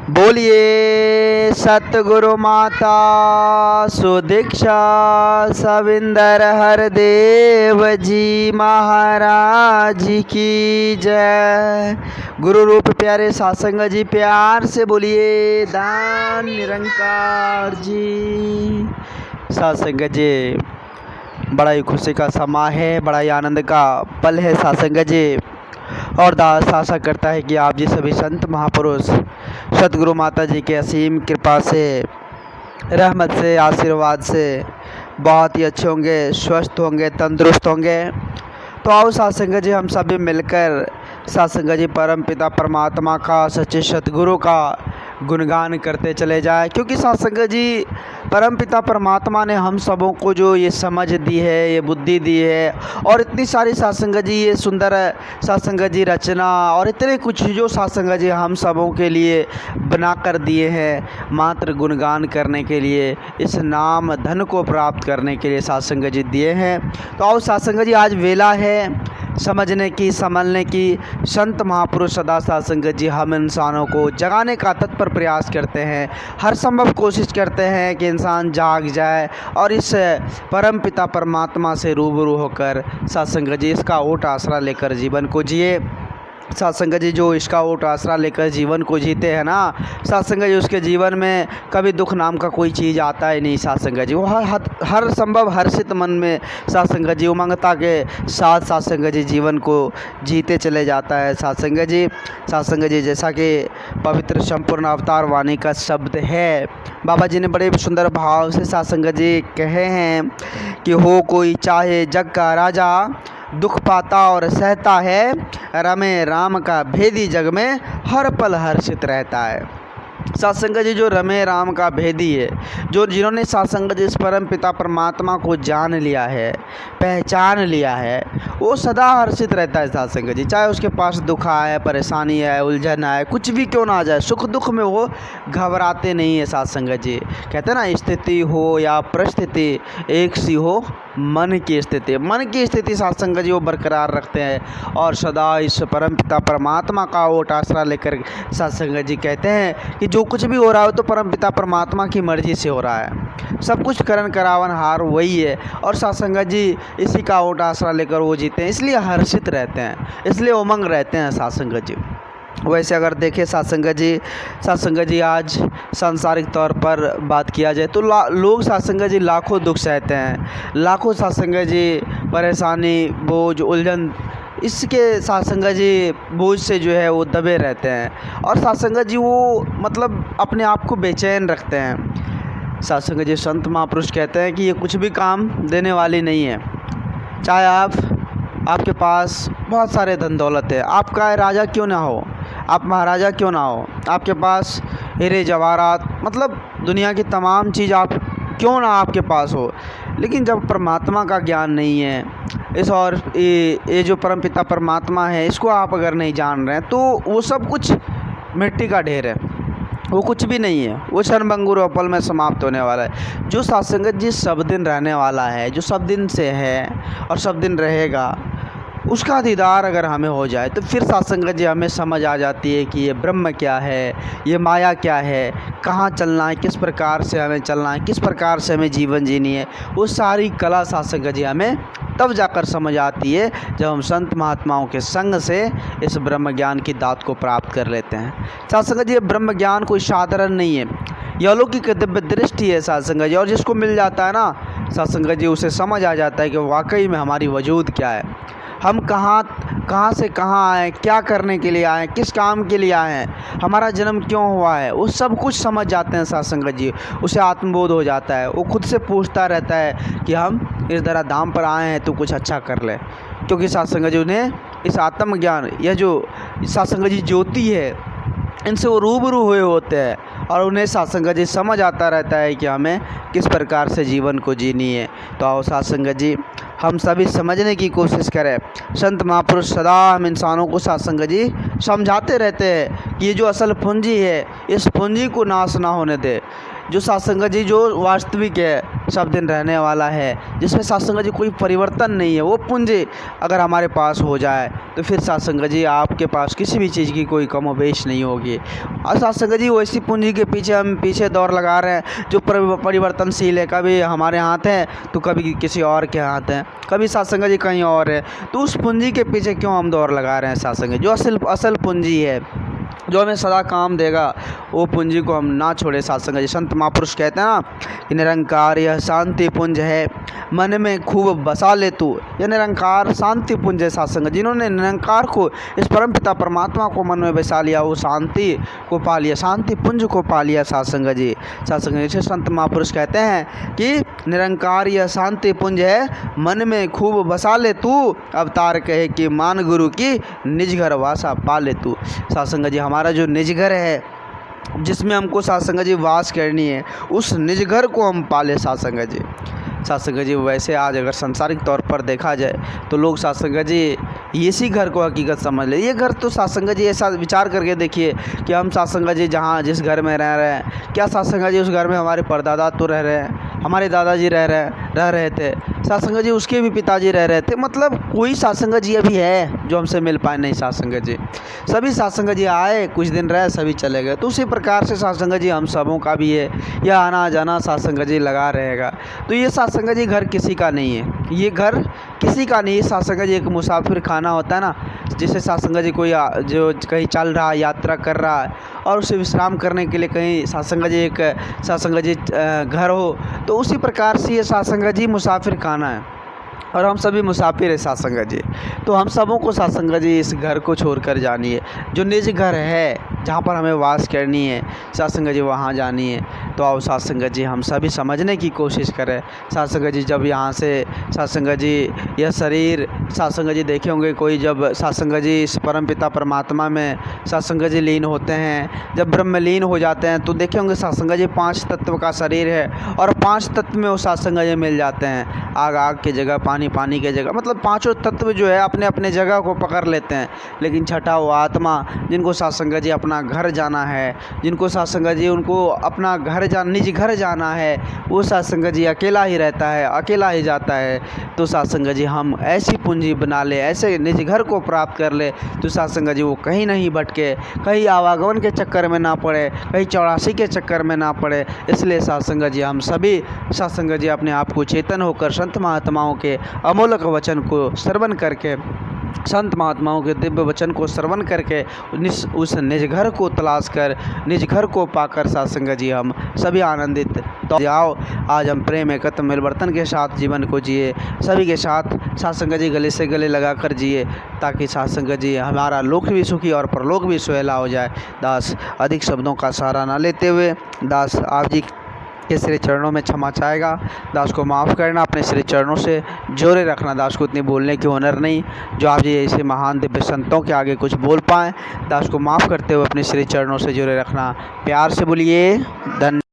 बोलिए सतगुरु माता सुदीक्षा सविंदर हरदेव जी महाराज की जय। गुरु रूप प्यारे सत्संग जी, प्यार से बोलिए दान निरंकार जी। सत्संग जी, बड़ा ही खुशी का समय है, बड़ा ही आनंद का पल है सत्संग जी। और दास आशा करता है कि आप जी सभी संत महापुरुष सतगुरु माता जी के असीम कृपा से, रहमत से, आशीर्वाद से बहुत ही अच्छे होंगे, स्वस्थ होंगे, तंदुरुस्त होंगे। तो आओ सत्संग जी, हम सभी मिलकर सत्संग जी परम पिता परमात्मा का, सच्चे सतगुरु का गुणगान करते चले जाए। क्योंकि सत्संग जी परम पिता परमात्मा ने हम सबों को जो ये समझ दी है, ये बुद्धि दी है, और इतनी सारी सत्संग जी, ये सुंदर सत्संग जी रचना और इतने कुछ जो सत्संग जी हम सबों के लिए बना कर दिए हैं, मात्र गुणगान करने के लिए, इस नाम धन को प्राप्त करने के लिए सत्संग जी दिए हैं। तो आओ सत्संग जी, आज वेला है समझने की, संभलने की। संत महापुरुष सदा सत्संग जी हम इंसानों को जगाने का तत्पर प्रयास करते हैं, हर संभव कोशिश करते हैं कि इंसान जाग जाए और इस परम पिता परमात्मा से रूबरू होकर सत्संग जी इसका ओट आसरा लेकर जीवन को जिए। सत्संग जी जो इसका ओट आसरा लेकर जीवन को जीते हैं ना सत्संग जी, उसके जीवन में कभी दुख नाम का कोई चीज़ आता ही नहीं। सत्संग जी वो हर संभव हर्षित मन में सत्संग जी उमंगता के साथ सत्संग जी जीवन को जीते चले जाता है। सत्संग जी जैसा कि पवित्र संपूर्ण अवतार वाणी का शब्द है, बाबा जी ने बड़े सुंदर भाव से सत्संग जी कहे हैं कि हो कोई चाहे जग का राजा, दुख पाता और सहता है, रमे राम का भेदी जग में हर पल हर्षित रहता है। सत्संग जी जो रमे राम का भेदी है, जिन्होंने सत्संग जी इस परम पिता परमात्मा को जान लिया है, पहचान लिया है, वो सदा हर्षित रहता है। सत्संग जी चाहे उसके पास दुख आए, परेशानी आए, उलझन आए, कुछ भी क्यों ना आ जाए, सुख दुख में वो घबराते नहीं है। सत्संग जी कहते हैं ना, स्थिति हो या परिस्थिति एक सी हो मन की स्थिति सत्संग जी वो बरकरार रखते हैं और सदा इस परम पिता परमात्मा का ओट आसरा लेकर सत्संग जी कहते हैं कि जो कुछ भी हो रहा हो तो परम पिता परमात्मा की मर्जी से हो रहा है, सब कुछ करन करावन हार वही है। और सत्संग जी इसी का ओट आसरा लेकर वो जीते हैं, इसलिए हर्षित रहते हैं, इसलिए उमंग रहते हैं सत्संग जी। वैसे अगर देखें सत्संग जी आज सांसारिक तौर पर बात किया जाए तो लोग सत्संग जी लाखों दुख सहते हैं, लाखों सत्संग जी परेशानी, बोझ, उलझन, इसके सत्संग जी बोझ से जो है वो दबे रहते हैं और सत्संग जी वो मतलब अपने आप को बेचैन रखते हैं। सत्संग जी संत महापुरुष कहते हैं कि ये कुछ भी काम देने वाली नहीं है। चाहे आपके पास बहुत सारे धन दौलत है, आपका राजा क्यों ना हो, आप महाराजा क्यों ना हो, आपके पास हीरे जवाहरात, मतलब दुनिया की तमाम चीज़ आप क्यों ना आपके पास हो, लेकिन जब परमात्मा का ज्ञान नहीं है, इस और ये जो परमपिता परमात्मा है इसको आप अगर नहीं जान रहे हैं तो वो सब कुछ मिट्टी का ढेर है, वो कुछ भी नहीं है, वो क्षणभंगुर और पल में समाप्त होने वाला है। जो सत्संग जी सब दिन रहने वाला है, जो सब दिन से है और सब दिन रहेगा, उसका दीदार अगर हमें हो जाए तो फिर सत्संग जी हमें समझ आ जाती है कि ये ब्रह्म क्या है, ये माया क्या है, कहाँ चलना है, किस प्रकार से हमें चलना है, किस प्रकार से हमें जीवन जीनी है। वो सारी कला सत्संग जी हमें तब जाकर समझ आती है जब हम संत महात्माओं के संग से इस ब्रह्म ज्ञान की दात को प्राप्त कर लेते हैं। सत्संग जी ब्रह्म ज्ञान कोई साधारण नहीं है, यह अलौकिक दिव्य दृष्टि है सत्संग जी, और जिसको मिल जाता है ना सत्संग जी, उसे समझ आ जाता है कि वाकई में हमारी वजूद क्या है, हम कहाँ से कहाँ आए, क्या करने के लिए आए, किस काम के लिए आए हैं, हमारा जन्म क्यों हुआ है, वो सब कुछ समझ जाते हैं सत्संग जी। उसे आत्मबोध हो जाता है, वो खुद से पूछता रहता है कि हम इस धरा धाम पर आए हैं तो कुछ अच्छा कर ले, क्योंकि सत्संग जी उन्हें इस आत्मज्ञान, यह जो सत्संग जी ज्योति है, इनसे वो रूबरू हुए होते हैं और उन्हें सत्संग जी समझ आता रहता है कि हमें किस प्रकार से जीवन को जीनी है। तो आओ सत्संग जी हम सभी समझने की कोशिश करें। संत महापुरुष सदा हम इंसानों को सत्संग जी समझाते रहते हैं कि ये जो असल पूंजी है, इस पूंजी को नाश ना होने दे, जो सत्संग जी जो वास्तविक है, सब दिन रहने वाला है, जिसमें सत्संग जी कोई परिवर्तन नहीं है, वो पूंजी अगर हमारे पास हो जाए तो फिर सत्संग जी आपके पास किसी भी चीज़ की कोई कमोबेश नहीं होगी। और सत्संग जी वैसी पूंजी के पीछे हम पीछे दौड़ लगा रहे हैं जो परिवर्तनशील है, कभी हमारे हाथ है तो कभी किसी और के हाथ है, कभी सत्संग जी कहीं और है। तो उस पूंजी के पीछे क्यों हम दौड़ लगा रहे हैं? सत्संग जो असल पूंजी है, जो हमें सदा काम देगा, वो पूंजी को हम ना छोड़े। सत्संग जी संत महापुरुष कहते हैं ना कि निरंकार यह शांति पुंज है, मन में खूब बसा ले तू। यह निरंकार शांति पुंज है सत्संग। जिन्होंने निरंकार को, इस परमपिता परमात्मा को मन में बसा लिया, वो शांति को पा लिया, शांति पुंज को पा लिया सत्संग जी। सत्संग जी संत महापुरुष कहते हैं कि निरंकार यह शांति पुंज है, मन में खूब बसा ले तू। अवतार कहे कि मान गुरु की निज घर वासा पा ले तू। सत्संग जी हमारा जो निज घर है, जिसमें हमको सत्संग जी वास करनी है, उस निज घर को हम पाले सत्संग जी। सत्संग जी वैसे आज अगर सांसारिक तौर पर देखा जाए तो लोग सत्संग जी इसी घर को हकीकत समझ ले। ये घर तो सत्संग जी ऐसा विचार करके देखिए कि हम सत्संग जी जहाँ जिस घर में रह रहे हैं, क्या सत्संग जी उस घर में हमारे परदादा तो रह रहे हैं, हमारे दादाजी रह रहे थे, सत्संग जी उसके भी पिताजी रह रहे थे। मतलब कोई सत्संग जी अभी है जो हमसे मिल पाए? नहीं सत्संग जी। सभी सत्संग जी आए, कुछ दिन रहे, सभी चले गए। तो उसी प्रकार से सत्संग जी हम सबों का भी है, यह आना जाना सत्संग जी लगा रहेगा। तो ये सत्संग जी घर किसी का नहीं है, ये घर किसी का नहीं है। सत्संग जी एक मुसाफिर खाना होता है ना, जैसे सत्संग जी कोई जो कहीं चल रहा है, यात्रा कर रहा है और उसे विश्राम करने के लिए कहीं सत्संग जी एक सत्संग जी घर हो, तो उसी प्रकार से ये सत्संग जी मुसाफिर खाना है और हम सभी मुसाफिर है सत्संग जी। तो हम सबों को सत्संग जी इस घर को छोड़कर जानी है, जो निज घर है जहाँ पर हमें वास करनी है, सत्संग जी वहाँ जानी है। तो आओ सत्संग जी हम सभी समझने की कोशिश करें। सत्संग जी जब यहाँ से सत्संग जी यह शरीर, सत्संग जी देखे होंगे कोई जब सत्संग जी इस परमपिता परमात्मा में सत्संग जी लीन होते हैं, जब ब्रह्म लीन हो जाते हैं, तो देखे होंगे सत्संग जी 5 तत्व का शरीर है और 5 तत्व में वो सत्संग जी मिल जाते हैं। आग की जगह, पानी की जगह, मतलब पांचों तत्व जो है अपने अपने जगह को पकड़ लेते हैं। लेकिन छठा वो आत्मा, जिनको सत्संग जी अपना घर जाना है, जिनको सत्संग जी उनको अपना निज घर जाना है, वो सत्संग जी अकेला ही रहता है, अकेला ही जाता है। तो सत्संग जी हम ऐसी पूंजी बना ले, ऐसे निज घर को प्राप्त कर ले, तो सत्संग जी वो कहीं नहीं भटके, कहीं आवागमन के चक्कर में ना पड़े, कहीं 84 के चक्कर में ना पड़े। इसलिए सत्संग जी हम सभी सत्संग जी अपने आप को चेतन होकर संत महात्माओं के अमोलक वचन को श्रवण करके, संत महात्माओं के दिव्य वचन को श्रवण करके उस निज घर को तलाश कर, निज घर को पाकर सत्संग जी हम सभी आनंदित। तो आओ आज हम प्रेम एकत्र मिलवर्तन के साथ जीवन को जिए, सभी के साथ सत्संग जी गले से गले लगा कर जिए, ताकि सत्संग जी हमारा लोक भी सुखी और परलोक भी सुहेला हो जाए। दास अधिक शब्दों का सहारा न लेते हुए दास आप जी के श्री चरणों में क्षमा चाहेगा। दास को माफ़ करना, अपने श्री चरणों से जोड़े रखना। दास को इतनी बोलने की हुनर नहीं जो आप जी ऐसे महान दिव्य संतों के आगे कुछ बोल पाएँ। दास को माफ़ करते हुए अपने श्री चरणों से जोड़े रखना। प्यार से बोलिए धन्यवाद।